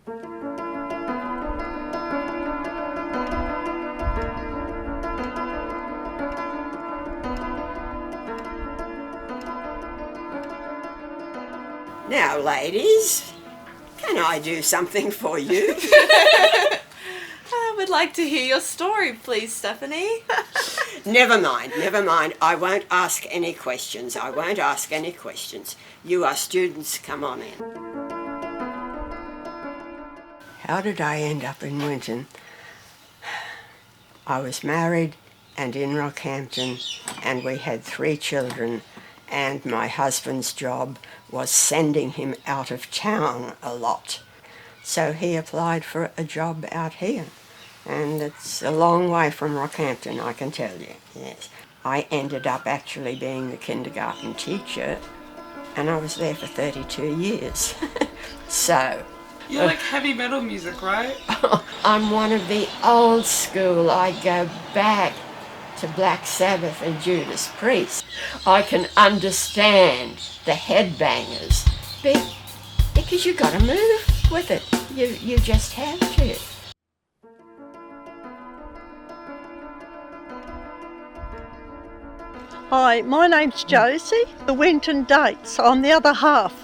Now, ladies, can I do something for you? I would like to hear your story, please, Stephanie. Never mind. I won't ask any questions. You are students, come on in. How did I end up in Winton? I was married and in Rockhampton, and we had 3 children, and my husband's job was sending him out of town a lot. So he applied for a job out here, and it's a long way from Rockhampton, I can tell you, yes. I ended up actually being the kindergarten teacher, and I was there for 32 years. So... You like heavy metal music, right? I'm one of the old school. I go back to Black Sabbath and Judas Priest. I can understand the headbangers, because you got to move with it. You just have to. Hi, my name's Josie, the Winton dates. I'm the other half.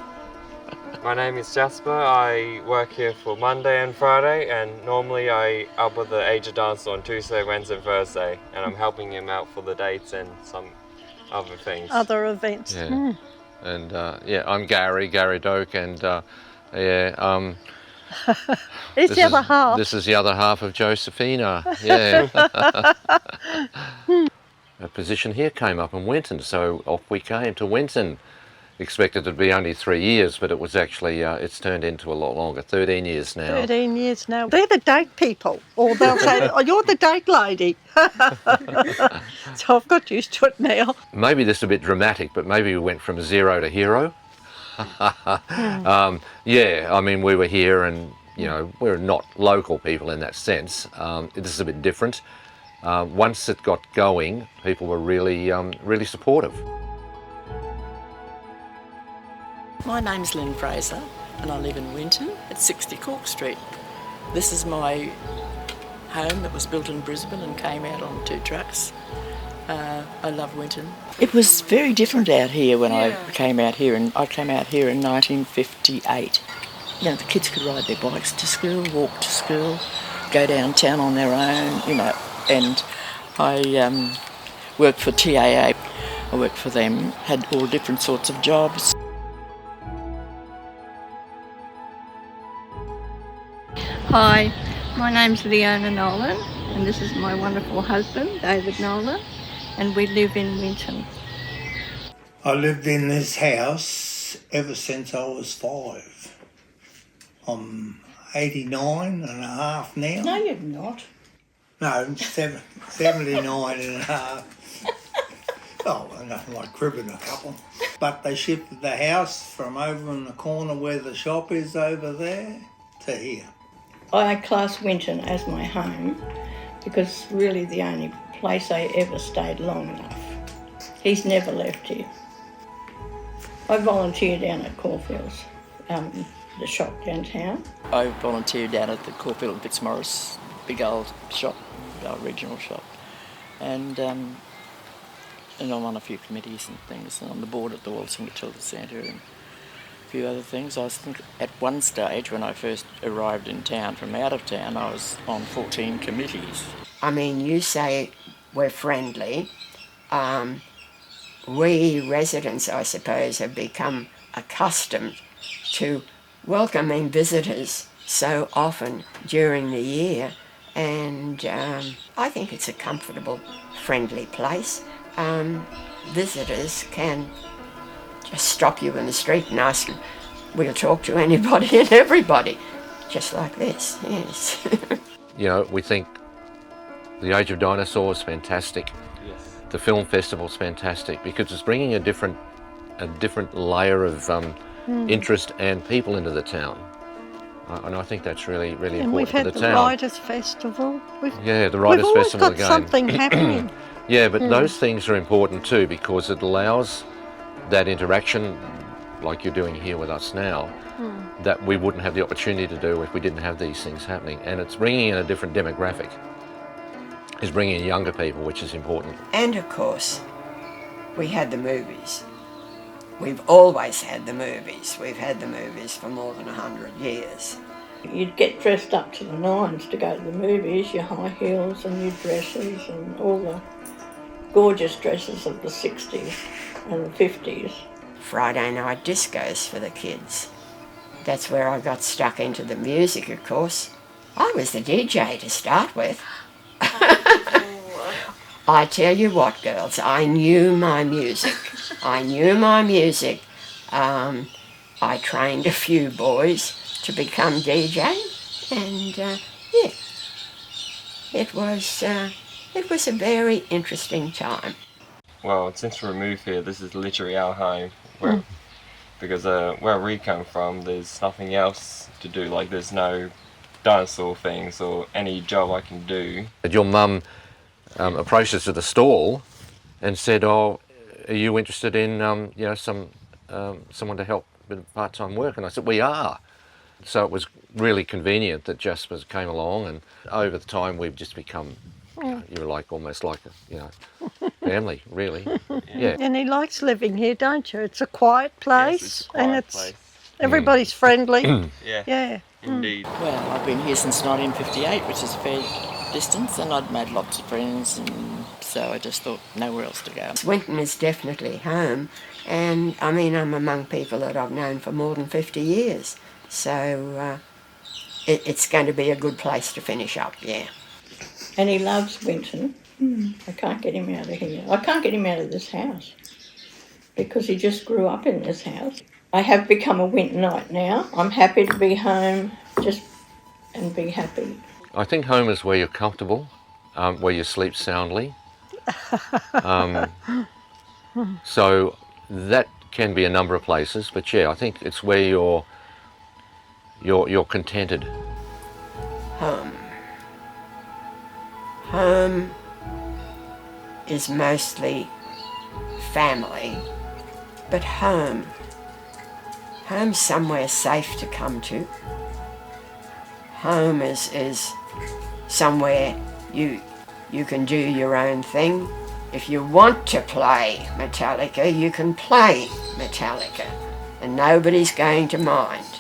My name is Jasper. I work here for Monday and Friday, and normally I help with the Age of Dance on Tuesday, Wednesday and Thursday, and I'm helping him out for the dates and some other things. Other events. Yeah. And I'm Gary Doak, and It's the other half. This is the other half of Josephina, yeah. A position here came up in Winton, so off we came to Winton. Expected to be only 3 years, but it was actually, it's turned into a lot longer, 13 years now. 13 years now. They're the date people, or they'll say, oh, you're the date lady. So I've got used to it now. Maybe this is a bit dramatic, but maybe we went from zero to hero. Yeah, I mean, we were here and, you know, we're not local people in that sense. This is a bit different. Once it got going, people were really, really supportive. My name's Lynn Fraser and I live in Winton at 60 Cork Street. This is my home that was built in Brisbane and came out on 2 trucks. I love Winton. It was very different out here when I came out here, and I came out here in 1958. You know, the kids could ride their bikes to school, walk to school, go downtown on their own, you know, and I worked for TAA. I worked for them, had all different sorts of jobs. Hi, my name's Leona Nolan, and this is my wonderful husband, David Nolan, and we live in Winton. I lived in this house ever since I was 5. I'm 89 and a half now. No, you're not. No, 79 and a half. Oh, nothing like cribbing a couple. But they shifted the house from over in the corner where the shop is over there to here. I class Winton as my home because really the only place I ever stayed long enough. He's never left here. I volunteer down at Caulfield's, the shop downtown. I volunteered down at the Caulfield Fitzmaurice, big old shop, our regional shop. And I'm on a few committees and things, and on the board at the Walsingham Children's Centre and a few other things. I think at one stage when I first arrived in town from out of town, I was on 14 committees. I mean, you say we're friendly. We residents, I suppose, have become accustomed to welcoming visitors so often during the year, and I think it's a comfortable, friendly place. Visitors can just stop you in the street and ask you, we'll talk to anybody and everybody, just like this, yes. You know, we think the Age of Dinosaurs is fantastic. Yes. The film festival's fantastic because it's bringing a different layer of interest and people into the town. And I think that's really, really And important we've had for the the town. Riders Festival. Yeah, the Riders Festival We've always got again. something happening. Yeah, but those things are important too because it allows that interaction like you're doing here with us now, that we wouldn't have the opportunity to do if we didn't have these things happening. And it's bringing in a different demographic. It's bringing in younger people, which is important. And of course, we had the movies. We've always had the movies. We've had the movies for more than 100 years. You'd get dressed up to the nines to go to the movies, your high heels and your dresses and all the gorgeous dresses of the 60s and the 50s. Friday night discos for the kids. That's where I got stuck into the music, of course. I was the DJ to start with. I tell you what, girls, I knew my music. I knew my music. I trained a few boys to become DJ, and yeah, it was a very interesting time. Well, since we moved here, this is literally our home. Because where we come from, there's nothing else to do. Like, there's no dinosaur things or any job I can do. Your mum approached us at the stall and said, "Oh, are you interested in you know, someone to help with part-time work?" And I said, "We are." So it was really convenient that Jasper came along, and over the time we've just become, you were like almost like a family, really. Yeah. And he likes living here, don't you? It's a quiet place, Yes, it's a quiet and it's place. everybody's friendly. Yeah, Yeah. indeed. Well, I've been here since 1958, which is a fair distance, and I'd made lots of friends, and so I just thought nowhere else to go. Winton is definitely home, and I mean, I'm among people that I've known for more than 50 years, so it's going to be a good place to finish up, yeah. And he loves Winton. I can't get him out of here. I can't get him out of this house because he just grew up in this house. I have become a Wintonite now. I'm happy to be home and be happy. I think home is where you're comfortable, where you sleep soundly. So that can be a number of places, but yeah, I think it's where you're contented. Home. Home is mostly family, but home's somewhere safe to come to. Home is somewhere you can do your own thing. If you want to play Metallica, you can play Metallica, and nobody's going to mind.